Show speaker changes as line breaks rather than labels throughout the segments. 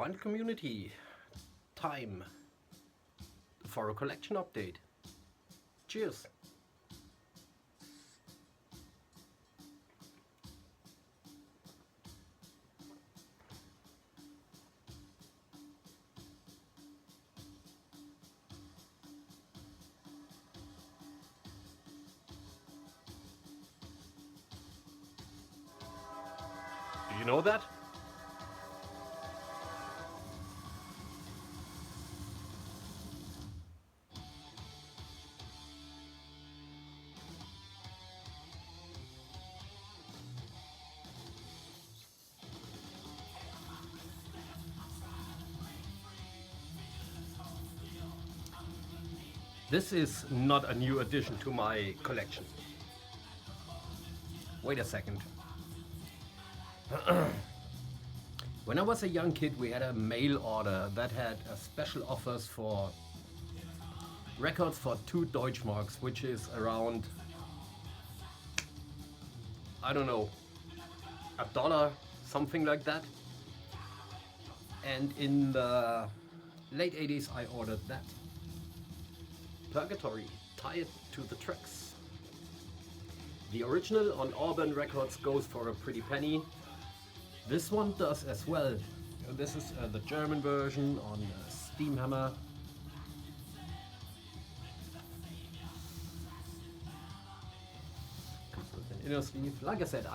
Find community. Time for a collection update. Cheers. Do you know that? This is not a new addition to my collection. Wait a second. When I was a young kid, we had a mail order that had special offers for records for 2 Deutschmarks, which is around, I don't know, $1, something like that. And in the late 80s, I ordered that. Purgatory, tie it to the tracks. The original on Auburn Records goes for a pretty penny. This one does as well. This is the German version on Steamhammer. Comes with an inner sleeve. Like I said,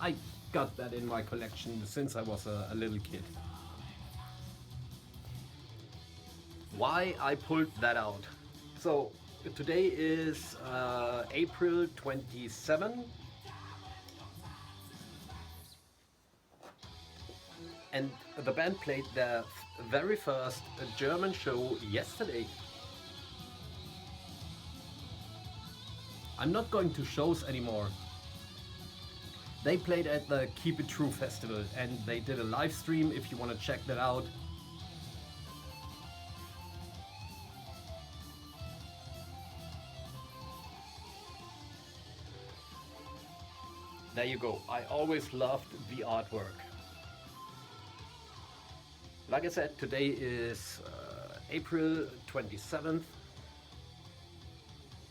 I got that in my collection since I was a little kid. Why I pulled that out. So today is April 27, and the band played their very first German show yesterday. I'm not going to shows anymore. They played at the Keep It True festival and they did a live stream if you want to check that out. There you go. I always loved the artwork. Like I said, today is April 27th.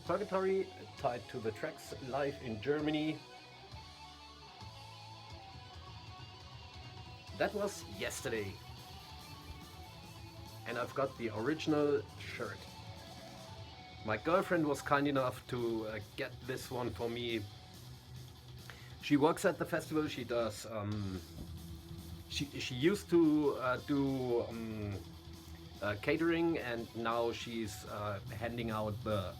Purgatory, tied to the tracks, live in Germany. That was yesterday. And I've got the original shirt. My girlfriend was kind enough to get this one for me. She works at the festival. She does. She used to do catering, and now she's handing out the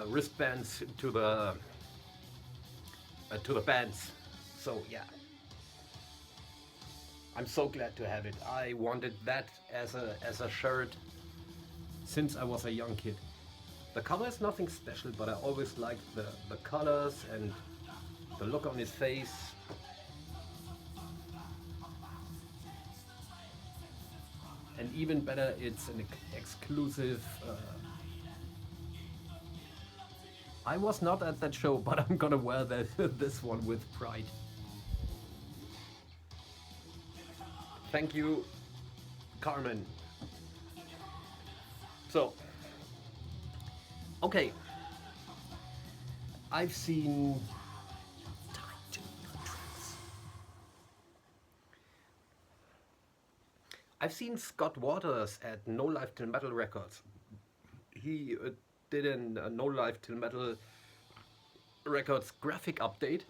wristbands to the bands. So yeah, I'm so glad to have it. I wanted that as a shirt since I was a young kid. The cover is nothing special, but I always liked the colors and the look on his face. And even better, it's an exclusive. I was not at that show, but I'm gonna wear this one with pride. Thank you, Carmen. So, okay. I've seen Scott Waters at No Life Till Metal Records. He did a No Life Till Metal Records graphic update,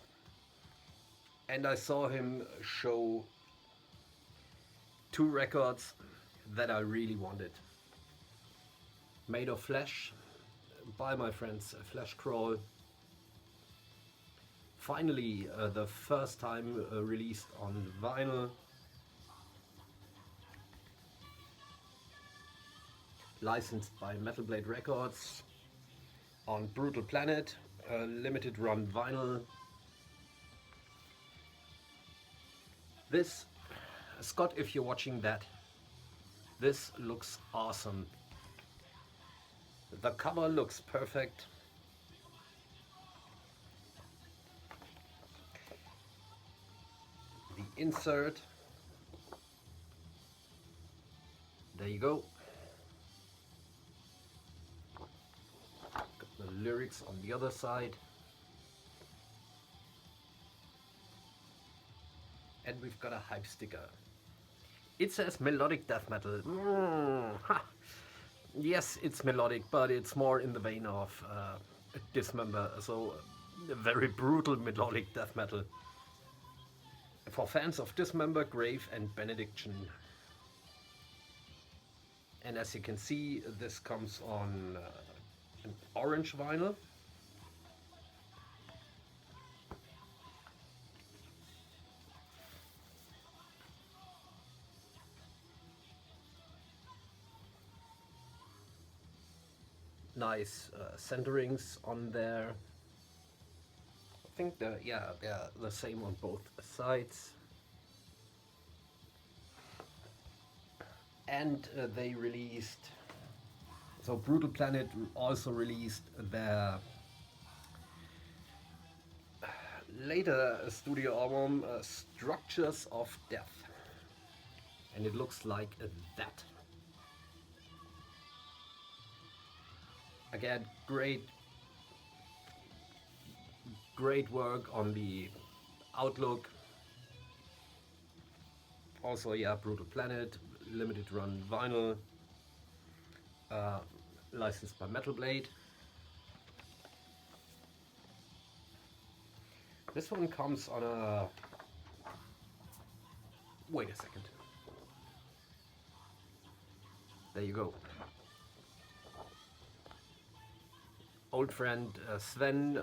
and I saw him show 2 records that I really wanted. Made of Flesh by my friends Flesh Crawl. Finally, the first time released on vinyl. Licensed by Metal Blade Records on Brutal Planet, limited run vinyl. This, Scott, if you're watching that, this looks awesome. The cover looks perfect. The insert There you go. Got the lyrics on the other side. And we've got a hype sticker. It says melodic death metal. Yes, it's melodic, but it's more in the vein of Dismember, so very brutal melodic death metal. For fans of Dismember, Grave and Benediction. And as you can see, this comes on an orange vinyl. Nice centerings on there. I think they're the same on both sides. And they released, so Brutal Planet also released their later studio album, Structures of Death. And it looks like that. Again, great work on the outlook. Also, yeah, Brutal Planet, limited run vinyl, licensed by Metal Blade. This one comes on a... Wait a second. There you go. Old friend Sven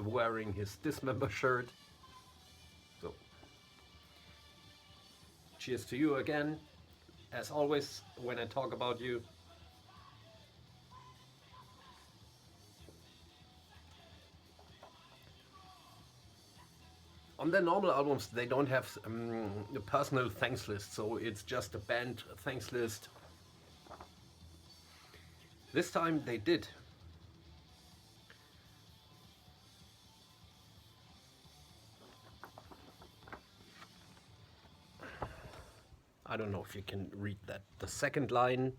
wearing his Dismember shirt. So, cheers to you again. As always, when I talk about you. On their normal albums, they don't have a personal thanks list, so it's just a band thanks list. This time they did. I don't know if you can read that. The second line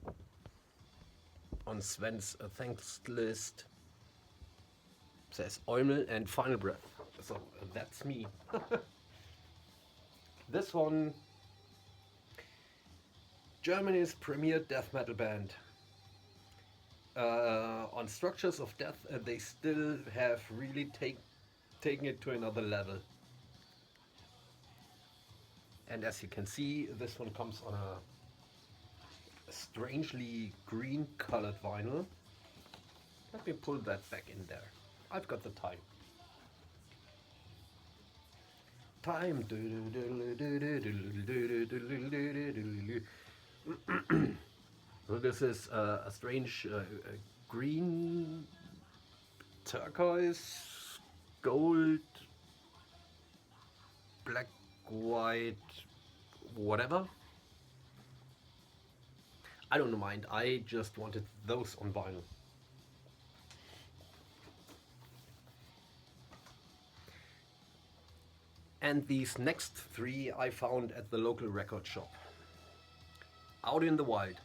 on Sven's thanks list says Eumel and Final Breath. So that's me. This one, Germany's premier death metal band. On Structures of Death, they still have really taken it to another level. And as you can see, this one comes on a strangely green colored vinyl. Let me pull that back in there. I've got the time. So this is a strange green, turquoise, gold, black, white, whatever. I don't mind, I just wanted those on vinyl. And these next three I found at the local record shop. Out in the wild.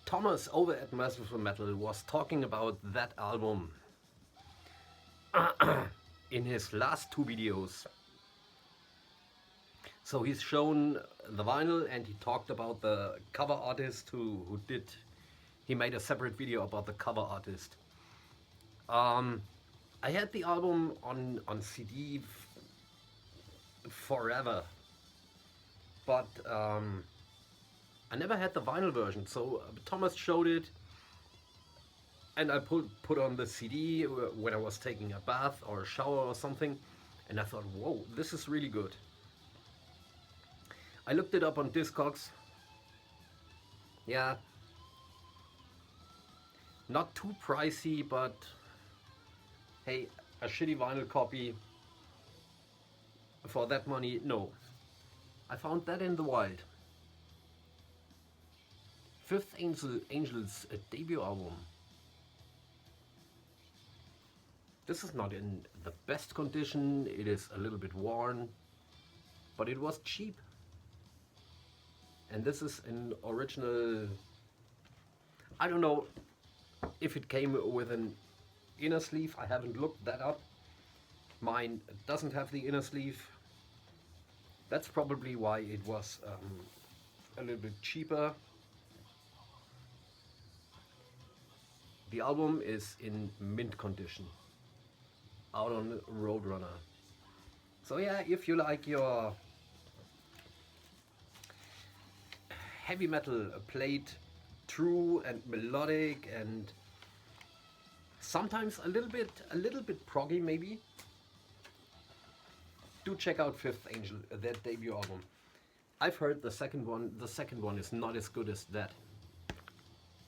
Thomas over at Merciful Metal was talking about that album in his last two videos. So he's shown the vinyl and he talked about the cover artist who did, he made a separate video about the cover artist. I had the album on CD forever, but I never had the vinyl version, so Thomas showed it and I put on the CD when I was taking a bath or a shower or something, and I thought, whoa, this is really good. I looked it up on Discogs. Yeah, not too pricey, but hey, a shitty vinyl copy for that money, no. I found that in the wild. Fifth Angel's debut album. This is not in the best condition, it is a little bit worn, but it was cheap. and this is an original. I don't know if it came with an inner sleeve. I haven't looked that up. Mine doesn't have the inner sleeve. That's probably why it was a little bit cheaper. The album is in mint condition, out on Roadrunner. So yeah, if you like your heavy metal played true and melodic and sometimes a little bit proggy maybe, do check out Fifth Angel, their debut album. I've heard the second one is not as good as that.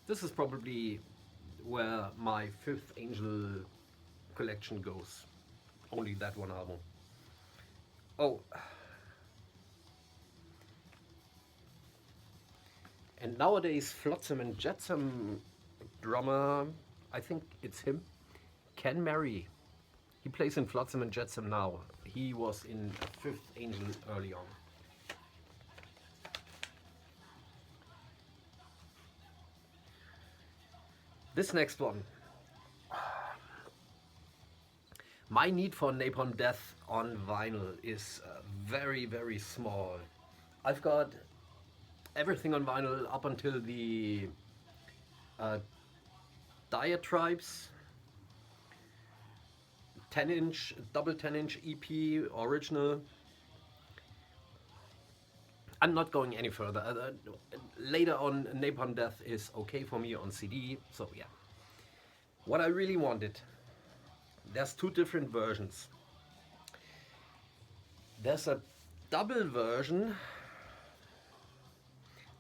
This is probably where my Fifth Angel collection goes. Only that one album. Oh. And nowadays Flotsam and Jetsam drummer, I think it's him, Ken Mary. He plays in Flotsam and Jetsam now. He was in Fifth Angel early on. This next one. My need for Napalm Death on vinyl is very, very small. I've got everything on vinyl up until the Diatribes 10-inch, double 10-inch EP original. I'm not going any further. Later on, Napalm Death is okay for me on CD, so yeah. What I really wanted, there's two different versions. There's a double version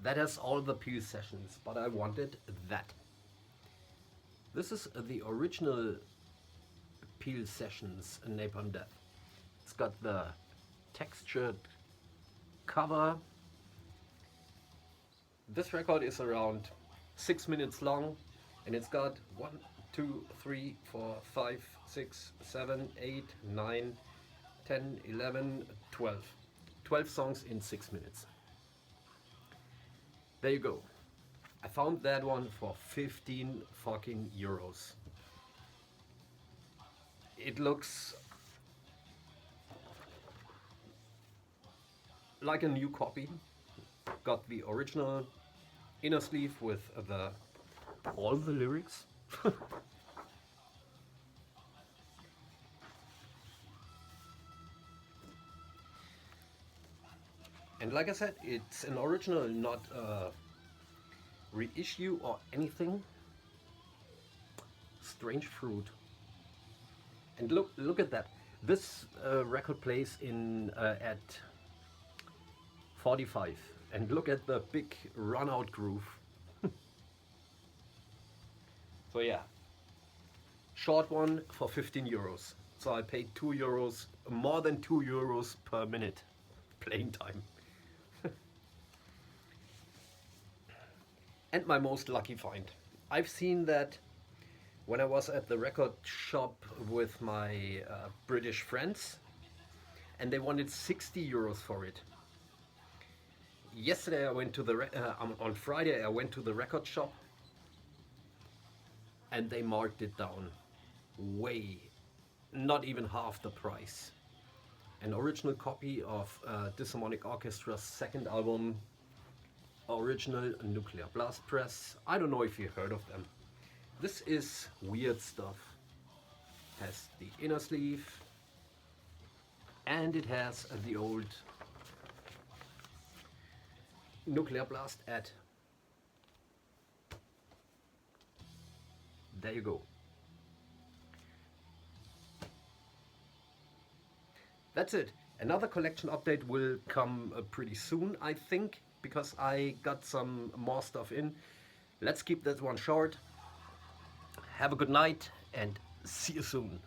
that has all the Peel sessions, but I wanted that. This is the original Peel sessions in Napalm Death. It's got the textured cover. This record is around 6 minutes long, and it's got 1, 2, 3, 4, 5, 6, 7, 8, 9, 10, 11, 12. 12 songs in 6 minutes. There you go. I found that one for 15 fucking euros. It looks like a new copy. Got the original inner sleeve with all the lyrics. And like I said, it's an original, not a reissue or anything. Strange Fruit. And look at that. This record plays in at 45, and look at the big run-out groove. So yeah, short one for 15 euros. So I paid 2 euros, more than 2 euros per minute playing time. And my most lucky find. I've seen that when I was at the record shop with my British friends, and they wanted 60 euros for it. Yesterday I went to the on Friday I went to the record shop, and they marked it down way, not even half the price. An original copy of Disharmonic Orchestra's second album, original Nuclear Blast Press. I don't know if you heard of them. This is weird stuff. Has the inner sleeve, and it has the old Nuclear Blast ad. There you go. That's it. Another collection update will come pretty soon, I think, because I got some more stuff in. Let's keep that one short. Have a good night and see you soon.